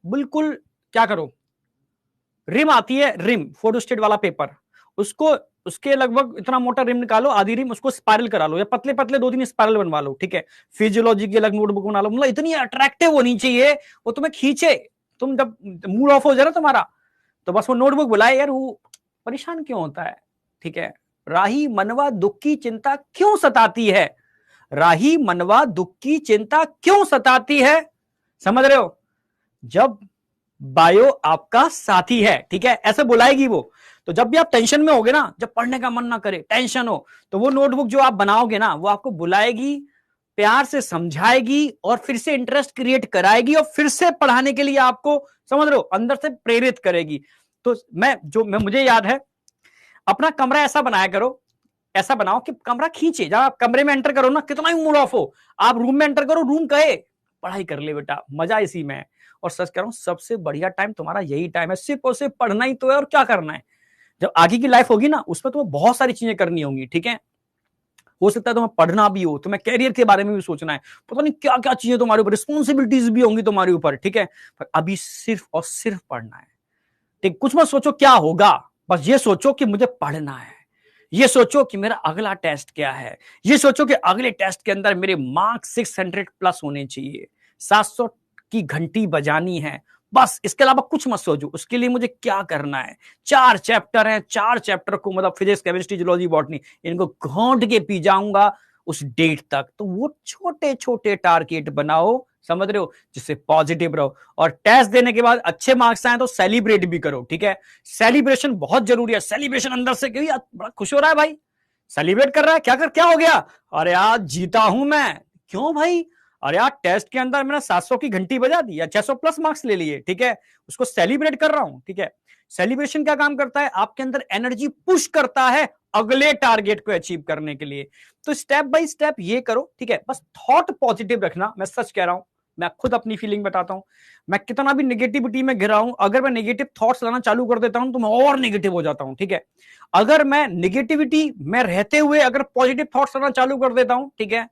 बिल्कुल क्या करो, रिम आती है, रिम फोटोस्टेट वाला पेपर, उसको उसके लगभग इतना मोटा रिम निकालो, आधी रिम उसको स्पाइरल करा लो, या पतले पतले 2-3 स्पाइरल बनवा लो, ठीक है। फिजियोलॉजी की अलग नोटबुक बना लो, मतलब इतनी अट्रैक्टिव होनी चाहिए वो तुम्हें खींचे। तुम जब मूड ऑफ हो जाए ना तुम्हारा, तो बस वो नोटबुक बुलाए, यार वो परेशान क्यों होता है, ठीक है। राही मनवा दुख की चिंता क्यों सताती है, राही मनवा दुख की चिंता क्यों सताती है, समझ रहे हो। जब बायो आपका साथी है, ठीक है, ऐसे बुलाएगी वो। तो जब भी आप टेंशन में होगे ना, जब पढ़ने का मन ना करे, टेंशन हो, तो वो नोटबुक जो आप बनाओगे ना, वो आपको बुलाएगी, प्यार से समझाएगी और फिर से इंटरेस्ट क्रिएट कराएगी और फिर से पढ़ाने के लिए आपको, समझ रहे हो, अंदर से प्रेरित करेगी। तो मैं मुझे याद है, अपना कमरा ऐसा बनाया करो, ऐसा बनाओ कि कमरा खींचे। जब आप कमरे में एंटर करो ना, कितना ही मूड ऑफ हो, आप रूम में एंटर करो, रूम कहे पढ़ाई कर ले बेटा, मजा इसी में है। और सच कह रहा हूं, सबसे बढ़िया टाइम तुम्हारा यही टाइम है, सिर्फ और सिर्फ पढ़ना ही तो है, और क्या करना है। जब आगे की लाइफ होगी ना, उसमें तुम्हें बहुत सारी चीजें करनी होंगी, ठीक है। हो सकता है तुम्हें पढ़ना भी हो, तुम्हें कैरियर के बारे में भी सोचना है, पता नहीं क्या क्या चीजें तुम्हारे ऊपर, रिस्पॉन्सिबिलिटीज भी होंगी तुम्हारे ऊपर, ठीक है। पर अभी सिर्फ और सिर्फ पढ़ना है, ठीक। कुछ मत सोचो क्या होगा, बस ये सोचो कि मुझे पढ़ना है, ये सोचो कि मेरा अगला टेस्ट क्या है, ये सोचो कि अगले टेस्ट के अंदर मेरे मार्क्स 600 प्लस होने चाहिए, 700 की घंटी बजानी है, बस। इसके अलावा कुछ मत सोचो, उसके लिए मुझे क्या करना है। 4 चैप्टर हैं, 4 चैप्टर को मतलब फिजिक्स, केमिस्ट्री, जूलॉजी, बॉटनी, इनको घोंट के पी जाऊंगा उस डेट तक। तो वो छोटे छोटे टारगेट बनाओ, समझ रहे हो, जिससे पॉजिटिव रहो। और टेस्ट देने के बाद अच्छे मार्क्स आए तो सेलिब्रेट भी करो, ठीक है। सेलिब्रेशन बहुत जरूरी है, सेलिब्रेशन अंदर से, क्योंकि बड़ा खुश हो रहा है भाई, सेलिब्रेट कर रहा है, क्या हो गया, अरे यार जीता हूं मैं, क्यों भाई, अरे यार टेस्ट के अंदर मैंने 700 की घंटी बजा दी या 600 प्लस मार्क्स ले लिए, ठीक है, उसको सेलिब्रेट कर रहा हूं, ठीक है। सेलिब्रेशन क्या काम करता है, आपके अंदर एनर्जी पुश करता है अगले टारगेट को अचीव करने के लिए। तो स्टेप बाय स्टेप ये करो, ठीक है। बस थॉट पॉजिटिव रखना, मैं सच कह रहा हूं, मैं खुद अपनी फीलिंग बताता हूं, मैं कितना भी नेगेटिविटी में घिरा हूं, अगर मैं नेगेटिव थॉट्स लाना चालू कर देता हूं तो मैं और नेगेटिव हो जाता हूं, ठीक है। अगर मैं नेगेटिविटी में रहते हुए अगर पॉजिटिव थॉट्स लाना चालू कर देता हूं, ठीक है,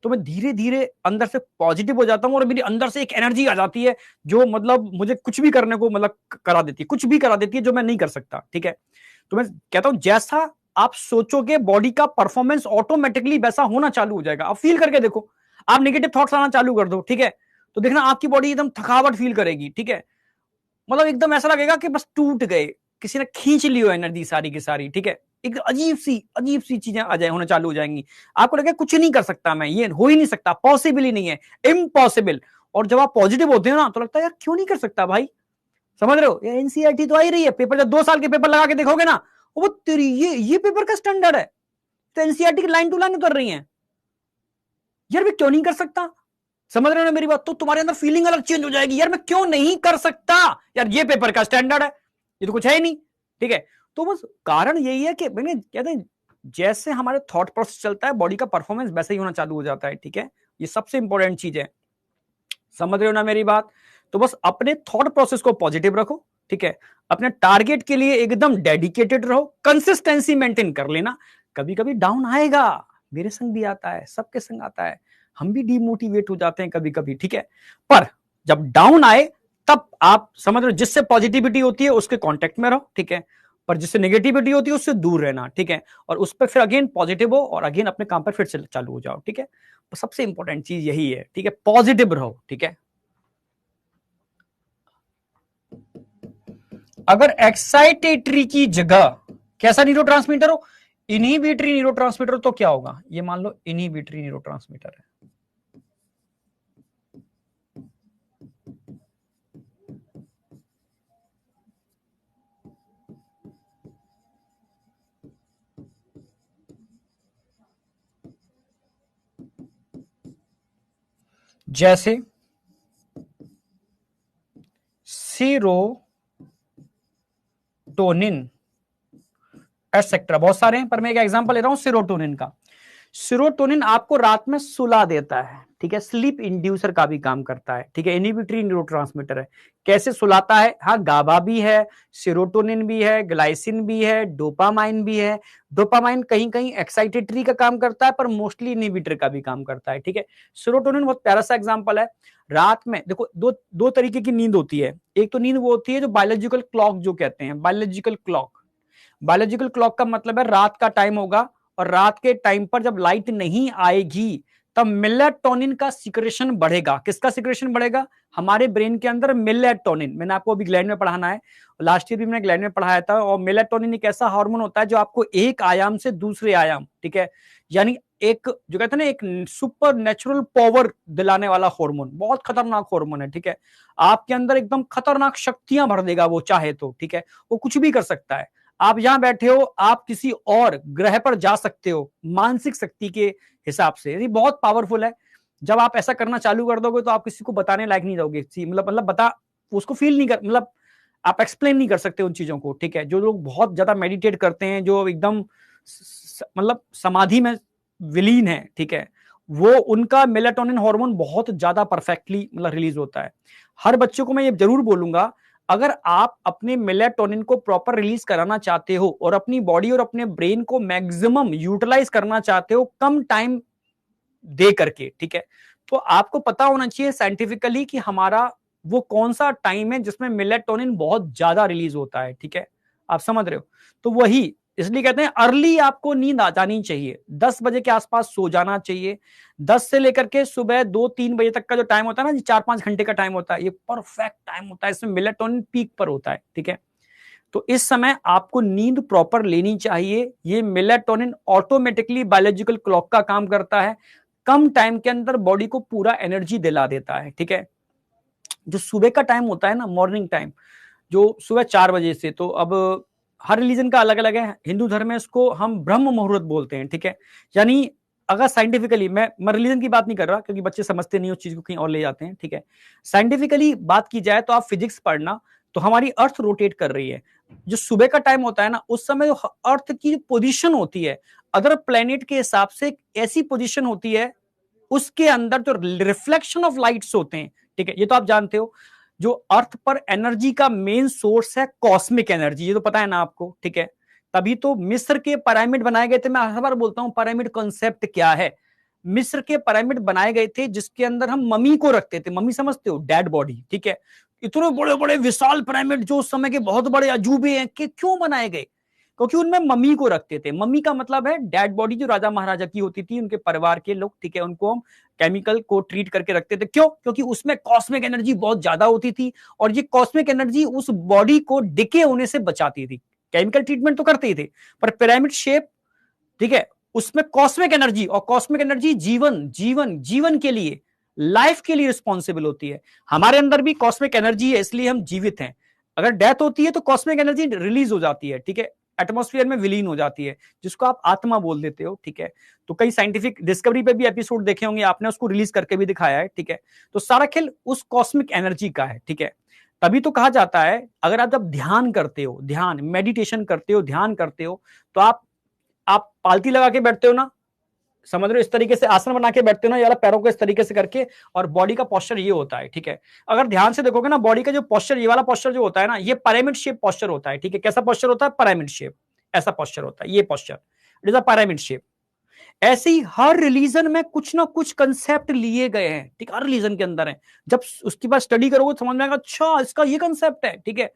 तो मैं धीरे धीरे अंदर से पॉजिटिव हो जाता हूं और मेरी अंदर से एक एनर्जी आ जाती है जो मतलब मुझे कुछ भी करने को मतलब करा देती है, कुछ भी करा देती है जो मैं नहीं कर सकता, ठीक है। तो मैं कहता हूं, जैसा आप सोचोगे बॉडी का परफॉर्मेंस ऑटोमेटिकली वैसा होना चालू हो जाएगा। आप फील करके देखो, आप नेगेटिव थॉट्स आना चालू कर दो, ठीक है, तो देखना आपकी बॉडी एकदम थकावट फील करेगी, ठीक है। मतलब एकदम ऐसा लगेगा कि बस टूट गए, किसी ने खींच ली हो एनर्जी सारी की सारी, ठीक है। एक अजीब सी चीजें आ जाए, होने चालू हो जाएंगी, आपको लगेगा कुछ नहीं कर सकता मैं, ये हो ही नहीं सकता, पॉसिबल ही नहीं है, इम्पॉसिबल। और जब आप पॉजिटिव होते हो ना, तो लगता है यार क्यों नहीं कर सकता भाई, समझ रहे हो। ये एनसीईआरटी तो आ ही रही है, पेपर जब 2 साल के पेपर लगा के देखोगे ना, वो तेरी ये पेपर का स्टैंडर्ड है, तो एनसीईआरटी की लाइन टू लाइन उतर रही है, यार मैं क्यों नहीं कर सकता, समझ रहे हो ना मेरी बात। तो तुम्हारे अंदर फीलिंग अलग चेंज हो जाएगी, यार मैं क्यों नहीं कर सकता, यार ये पेपर का स्टैंडर्ड है, ये तो कुछ है ही नहीं, ठीक है। तो बस कारण यही है कि मैंने कहते हैं, जैसे हमारे थॉट प्रोसेस चलता है, बॉडी का परफॉर्मेंस वैसे ही होना चालू हो जाता है, ठीक है। ये सबसे इंपॉर्टेंट चीज है, समझ रहे हो ना मेरी बात। तो बस अपने थॉट प्रोसेस को पॉजिटिव रखो, ठीक है। अपने टारगेट के लिए एकदम डेडिकेटेड रहो, कंसिस्टेंसी मेंटेन कर लेना। कभी कभी डाउन आएगा, मेरे संग भी आता है, सबके संग आता है, हम भी डिमोटिवेट हो जाते हैं कभी कभी, ठीक है। पर जब डाउन आए, तब आप समझ रहे हो, जिससे पॉजिटिविटी होती है उसके कांटेक्ट में रहो, ठीक है। पर जिससे नेगेटिविटी होती है उससे दूर रहना, ठीक है। और उस पर फिर अगेन पॉजिटिव हो और अगेन अपने काम पर फिर से चालू हो जाओ, ठीक है। तो सबसे इंपॉर्टेंट चीज यही है, ठीक है, पॉजिटिव रहो, ठीक है। अगर एक्साइटेटरी की जगह कैसा न्यूरोट्रांसमीटर हो, इनहिबिटरी न्यूरोट्रांसमीटर, तो क्या होगा, ये मान लो इनहिबिटरी न्यूरोट्रांसमीटर है। जैसे सीरोटोनिन, एटसेट्रा, बहुत सारे हैं, पर मैं एक एग्जांपल ले रहा हूं सीरोटोनिन का। सेरोटोनिन आपको रात में सुला देता है, ठीक है, स्लीप इंड्यूसर का भी काम करता है, ठीक है, इनहिबिटरी न्यूरोट्रांसमीटर है। कैसे सुलाता है? हाँ, गाबा भी है, सेरोटोनिन भी है, ग्लाइसिन भी है, डोपामाइन भी है। डोपामाइन कहीं कहीं एक्साइटेटरी का काम करता है, पर मोस्टली इनहिबिटर का भी काम करता है, ठीक है। सेरोटोनिन बहुत प्यारा सा एग्जांपल है। रात में देखो, दो तरीके की नींद होती है। एक तो नींद वो होती है जो बायोलॉजिकल क्लॉक जो कहते हैं, बायोलॉजिकल क्लॉक। बायोलॉजिकल क्लॉक का मतलब है रात का टाइम होगा और रात के टाइम पर जब लाइट नहीं आएगी तब मेलाटोनिन का सिक्रेशन बढ़ेगा। किसका सिक्रेशन बढ़ेगा? हमारे ब्रेन के अंदर मेलाटोनिन। मैंने आपको अभी ग्लैंड में पढ़ाना है, लास्ट ईयर भी मैंने ग्लैंड में पढ़ाया था। और मेलाटोनिन एक ऐसा हार्मोन होता है जो आपको एक आयाम से दूसरे आयाम, ठीक है, यानी एक जो कहते हैं ना, एक सुपर नेचुरल पावर दिलाने वाला हार्मोन, बहुत खतरनाक हार्मोन है, ठीक है। आपके अंदर एकदम खतरनाक शक्तियां भर देगा वो चाहे तो, ठीक है। वो कुछ भी कर सकता है। आप यहां बैठे हो, आप किसी और ग्रह पर जा सकते हो मानसिक शक्ति के हिसाब से। ये बहुत पावरफुल है। जब आप ऐसा करना चालू कर दोगे तो आप किसी को बताने लायक नहीं रहोगे। मतलब बता, उसको फील नहीं कर, मतलब आप एक्सप्लेन नहीं कर सकते उन चीजों को, ठीक है। जो लोग बहुत ज्यादा मेडिटेट करते हैं, जो एकदम मतलब समाधि में विलीन है, ठीक है, वो उनका मेलाटोनिन हार्मोन बहुत ज्यादा परफेक्टली मतलब रिलीज होता है। हर बच्चे को मैं ये जरूर बोलूंगा, अगर आप अपने मेलाटोनिन को प्रॉपर रिलीज कराना चाहते हो और अपनी बॉडी और अपने ब्रेन को मैक्सिमम यूटिलाइज करना चाहते हो कम टाइम दे करके, ठीक है, तो आपको पता होना चाहिए साइंटिफिकली कि हमारा वो कौन सा टाइम है जिसमें मेलाटोनिन बहुत ज्यादा रिलीज होता है, ठीक है। आप समझ रहे हो? तो वही इसलिए कहते हैं अर्ली आपको नींद आ जानी चाहिए, 10 बजे के आसपास सो जाना चाहिए। 10 से लेकर के सुबह 2-3 बजे तक का जो टाइम होता है ना, 4-5 घंटे का टाइम होता है, ये परफेक्ट टाइम होता है। इसमें मेलाटोनिन पीक पर होता है, ठीक है। तो इस समय आपको नींद प्रॉपर लेनी चाहिए। ये मेलाटोनिन ऑटोमेटिकली बायोलॉजिकल क्लॉक का काम करता है, कम टाइम के अंदर बॉडी को पूरा एनर्जी दिला देता है, ठीक है। जो सुबह का टाइम होता है ना, मॉर्निंग टाइम, जो सुबह 4 बजे से, तो अब हर रिलीजन का अलग अलग है। हिंदू धर्म में इसको हम ब्रह्म मुहूर्त बोलते हैं, ठीक है। यानी अगर साइंटिफिकली, मैं रिलीजन की बात नहीं कर रहा क्योंकि बच्चे समझते नहीं उस चीज को, कहीं और ले जाते हैं, ठीक है। साइंटिफिकली बात की जाए तो आप फिजिक्स पढ़ना, तो हमारी अर्थ रोटेट कर रही है। जो सुबह का टाइम होता है ना, उस समय जो अर्थ की पोजीशन होती है अदर प्लेनेट के हिसाब से ऐसी पोजीशन होती है, उसके अंदर जो रिफ्लेक्शन ऑफ लाइट्स होते हैं, ठीक है, ये तो आप जानते हो। जो अर्थ पर एनर्जी का मेन सोर्स है कॉस्मिक एनर्जी, ये तो पता है ना आपको, ठीक है। तभी तो मिस्र के पिरामिड बनाए गए थे। मैं हर बार बोलता हूं पिरामिड कॉन्सेप्ट क्या है। मिस्र के पिरामिड बनाए गए थे जिसके अंदर हम मम्मी को रखते थे। मम्मी समझते हो? डेड बॉडी, ठीक है। इतने बड़े बड़े विशाल पिरामिड जो उस समय के बहुत बड़े अजूबे हैं, कि क्यों बनाए गए? क्योंकि उनमें मम्मी को रखते थे। मम्मी का मतलब है डेड बॉडी, जो राजा महाराजा की होती थी, उनके परिवार के लोग, ठीक है, उनको हम केमिकल को ट्रीट करके रखते थे। क्यों? क्योंकि उसमें कॉस्मिक एनर्जी बहुत ज्यादा होती थी और ये कॉस्मिक एनर्जी उस बॉडी को डिके होने से बचाती थी। केमिकल ट्रीटमेंट तो करते ही थे, पर पिरामिड शेप, ठीक है, उसमें कॉस्मिक एनर्जी, और कॉस्मिक एनर्जी जीवन जीवन जीवन के लिए, लाइफ के लिए रिस्पॉन्सिबल होती है। हमारे अंदर भी कॉस्मिक एनर्जी है, इसलिए हम जीवित हैं। अगर डेथ होती है तो कॉस्मिक एनर्जी रिलीज हो जाती है, ठीक है, एटमॉस्फेयर में विलीन हो जाती है, जिसको आप आत्मा बोल देते हो, ठीक है। तो कई साइंटिफिक डिस्कवरी पे भी एपिसोड देखे होंगे आपने, उसको रिलीज करके भी दिखाया है, ठीक है। तो सारा खेल उस कॉस्मिक एनर्जी का है, ठीक है। तभी तो कहा जाता है, अगर आप जब ध्यान करते हो, ध्यान मेडिटेशन करते हो, ध्यान करते हो, तो आप पालती लगा के बैठते हो ना, समझ रहे हो, इस तरीके से आसन बना के बैठते हो ना, या पैरों को इस तरीके से करके, और बॉडी का पोस्चर ये होता है, ठीक है। अगर ध्यान से देखोगे ना, बॉडी का जो पोस्चर, ये वाला पोस्चर जो होता है ना, ये पिरामिड शेप पोस्चर होता है, ठीक है। कैसा पोस्चर होता है? पिरामिड शेप, ऐसा पोस्चर होता है ये posture, it is a pyramid shape. ऐसे ही हर रिलीजन में कुछ ना कुछ कंसेप्ट लिए गए हैं, ठीक है, हर रिलीजन के अंदर है। जब उसके बाद स्टडी करोगे तो समझ में आएगा, अच्छा इसका ये कंसेप्ट है, ठीक है।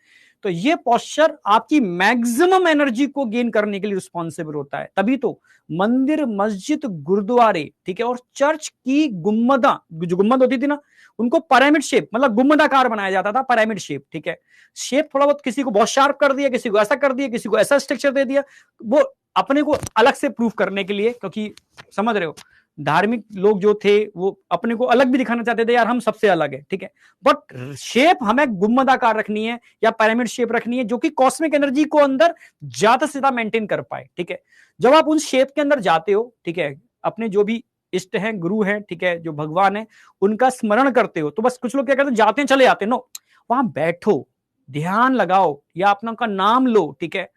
तो ये पोस्चर आपकी मैक्सिमम एनर्जी को गेन करने के लिए रिस्पॉन्सिबल होता है। तभी तो मंदिर, मस्जिद, गुरुद्वारे, ठीक है, और चर्च की गुम्मदा, जो गुम्मद होती थी ना, उनको पिरामिड शेप, मतलब गुम्मदाकार बनाया जाता था, पिरामिड शेप, ठीक है। शेप थोड़ा बहुत, किसी को बहुत शार्प कर दिया, किसी को ऐसा कर दिया, किसी को ऐसा स्ट्रक्चर दे दिया, वो अपने को अलग से प्रूफ करने के लिए, क्योंकि समझ रहे हो, धार्मिक लोग जो थे वो अपने को अलग भी दिखाना चाहते थे, यार हम सबसे अलग है, ठीक है। बट शेप हमें गुम्मदाकार रखनी है या पिरामिड शेप रखनी है, जो कि कॉस्मिक एनर्जी को अंदर ज्यादा से ज्यादा मेंटेन कर पाए, ठीक है। जब आप उन शेप के अंदर जाते हो, ठीक है, अपने जो भी इष्ट हैं, गुरु हैं, ठीक है, जो भगवान है, उनका स्मरण करते हो, तो बस कुछ लोग क्या करते हैं, जाते हैं चले जाते हैं, नो, वहां बैठो, ध्यान लगाओ, या अपना उनका नाम लो, ठीक है,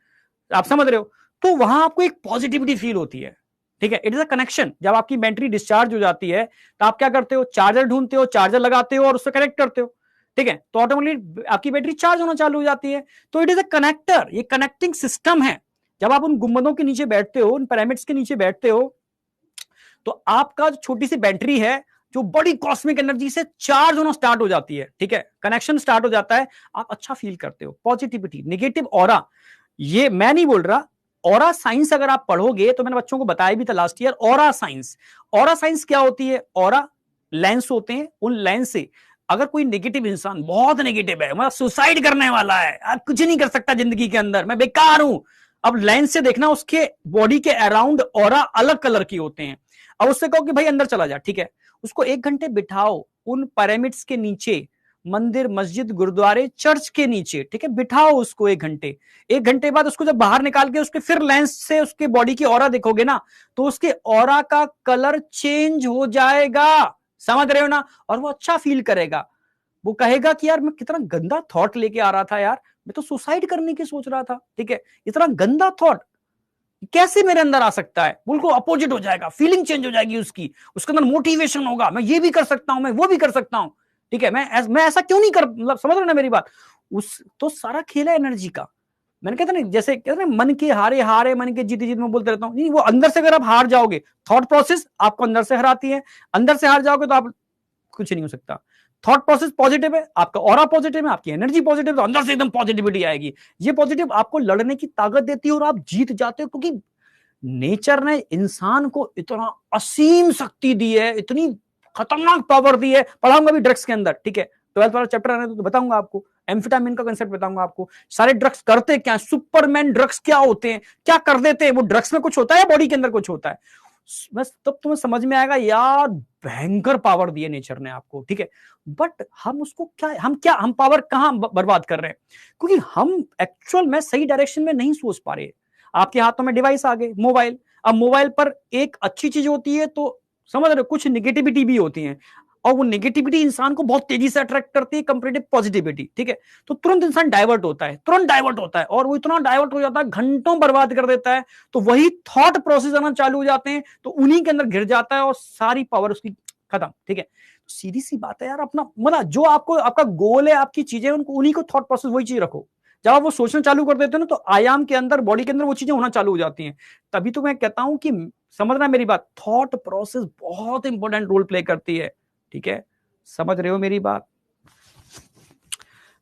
आप समझ रहे हो, तो वहां आपको एक पॉजिटिविटी फील होती है, ठीक है, इट इज अ कनेक्शन। जब आपकी बैटरी डिस्चार्ज हो जाती है तो आप क्या करते हो, चार्जर ढूंढते हो, चार्जर लगाते हो और उससे कनेक्ट करते हो, ठीक है, तो ऑटोमेटिकली आपकी बैटरी चार्ज होना चालू हो जाती है। तो इट इज अ कनेक्टर, ये कनेक्टिंग सिस्टम है। जब आप उन गुंबदों के नीचे बैठते हो, उन पिरामिड्स के नीचे बैठते हो, तो आपका जो छोटी सी बैटरी है जो बड़ी कॉस्मिक एनर्जी से चार्ज होना स्टार्ट हो जाती है, ठीक है, कनेक्शन स्टार्ट हो जाता है, आप अच्छा फील करते हो, पॉजिटिविटी, नेगेटिव ऑरा। ये मैं नहीं बोल रहा, ऑरा साइंस अगर आप पढ़ोगे तो मैंने बच्चों को बताया भी था last year, aura science. Aura science क्या होती है? ऑरा लेंस होते हैं, उन लेंस से अगर कोई नेगेटिव इंसान, बहुत नेगेटिव है, मतलब सुसाइड करने वाला है, आप कुछ नहीं कर सकता जिंदगी के अंदर, मैं बेकार हूं, अब लेंस से देखना उसके बॉडी के अराउंड ऑरा अलग कलर की होते हैं। अब उससे कहो कि भाई अंदर चला जा, ठीक है, उसको 1 घंटे बिठाओ उन पिरामिड्स के नीचे, मंदिर, मस्जिद, गुरुद्वारे, चर्च के नीचे, ठीक है, बिठाओ उसको 1 घंटे। 1 घंटे बाद उसको जब बाहर निकाल के उसके फिर लेंस से उसके बॉडी की ऑरा देखोगे ना, तो उसके ऑरा का कलर चेंज हो जाएगा, समझ रहे हो ना? और वो अच्छा फील करेगा, वो कहेगा कि यार मैं कितना गंदा थॉट लेके आ रहा था यार, मैं तो सुसाइड करने की सोच रहा था, ठीक है, इतना गंदा थॉट कैसे मेरे अंदर आ सकता है, बिल्कुल अपोजिट हो जाएगा, फीलिंग चेंज हो जाएगी उसकी, उसके अंदर मोटिवेशन होगा, मैं ये भी कर सकता हूं, मैं वो भी कर सकता हूं, ठीक है, मैं ऐसा क्यों नहीं कर, मतलब समझ रहे ना मेरी बात? उस तो सारा खेल है एनर्जी का। मैंने कहता ना, जैसे कहते ना, मन के हारे हारे, मन के जीते जीत, में बोलते रहता हूँ, नहीं, वो अंदर से अगर आप हार जाओगे, थॉट प्रोसेस आपको अंदर से हराती है, अंदर से हार जाओगे तो आप कुछ नहीं हो सकता। थॉट प्रोसेस पॉजिटिव है, आपका ऑरा पॉजिटिव है, आपकी एनर्जी पॉजिटिव, तो अंदर से एकदम पॉजिटिविटी आएगी। ये पॉजिटिव आपको लड़ने की ताकत देती है और आप जीत जाते हो, क्योंकि नेचर ने इंसान को इतना असीम शक्ति दी है, इतनी खतरनाक पावर दी है। पढ़ाऊंगा भी ड्रग्स के अंदर, ठीक है, 12th वाला चैप्टर आने तो बताऊंगा आपको, एम्फेटामिन का कंसेप्ट बताऊंगा आपको, सारे ड्रग्स करते क्या, सुपरमैन ड्रग्स क्या होते हैं, क्या कर देते हैं, वो ड्रग्स में कुछ होता है, बॉडी के अंदर कुछ होता है, बस तब तुम्हें समझ में आएगा यार, भयंकर पावर दी है नेचर ने आपको, ठीक है। बट हम उसको हम पावर कहां बर्बाद कर रहे हैं, क्योंकि हम एक्चुअल में सही डायरेक्शन में नहीं सोच पा रहे। आपके हाथों में डिवाइस आ गए, मोबाइल, अब मोबाइल पर एक अच्छी चीज होती है तो समझ रहे हो, कुछ निगेटिविटी भी होती है, और वो निगेटिविटी इंसान को बहुत तेजी से अट्रैक्ट करती है कंपेरेटिव पॉजिटिविटी, ठीक है, तो तुरंत इंसान डाइवर्ट होता है, तुरंत डाइवर्ट होता है, और वो इतना डाइवर्ट हो जाता है, घंटों बर्बाद कर देता है, तो वही थॉट प्रोसेस आना चालू हो जाते हैं, तो उन्हीं के अंदर घिर जाता है और सारी पावर उसकी खत्म, ठीक है। सीधी सी बात है यार, अपना मतलब जो आपको आपका गोल है, आपकी चीजें, उनको उन्हीं को थॉट प्रोसेस वही चीज रखो। जब आप वो सोचना चालू कर देते हो ना, तो आयाम के अंदर, बॉडी के अंदर वो चीजें होना चालू हो जाती हैं। तभी तो मैं कहता हूं कि समझना मेरी बात, थॉट प्रोसेस बहुत इंपॉर्टेंट रोल प्ले करती है, ठीक है, समझ रहे हो मेरी बात?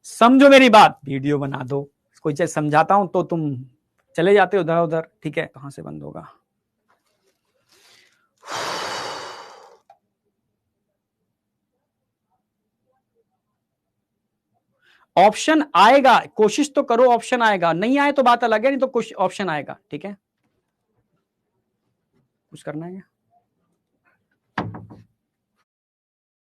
समझो मेरी बात, वीडियो बना दो, कोई चीज समझाता हूं तो तुम चले जाते हो उधर उधर, ठीक है, कहां से बंद होगा? ऑप्शन आएगा, कोशिश तो करो, ऑप्शन आएगा, नहीं आए तो बात अलग है, नहीं तो कुछ ऑप्शन आएगा, ठीक है। कुछ करना है क्या?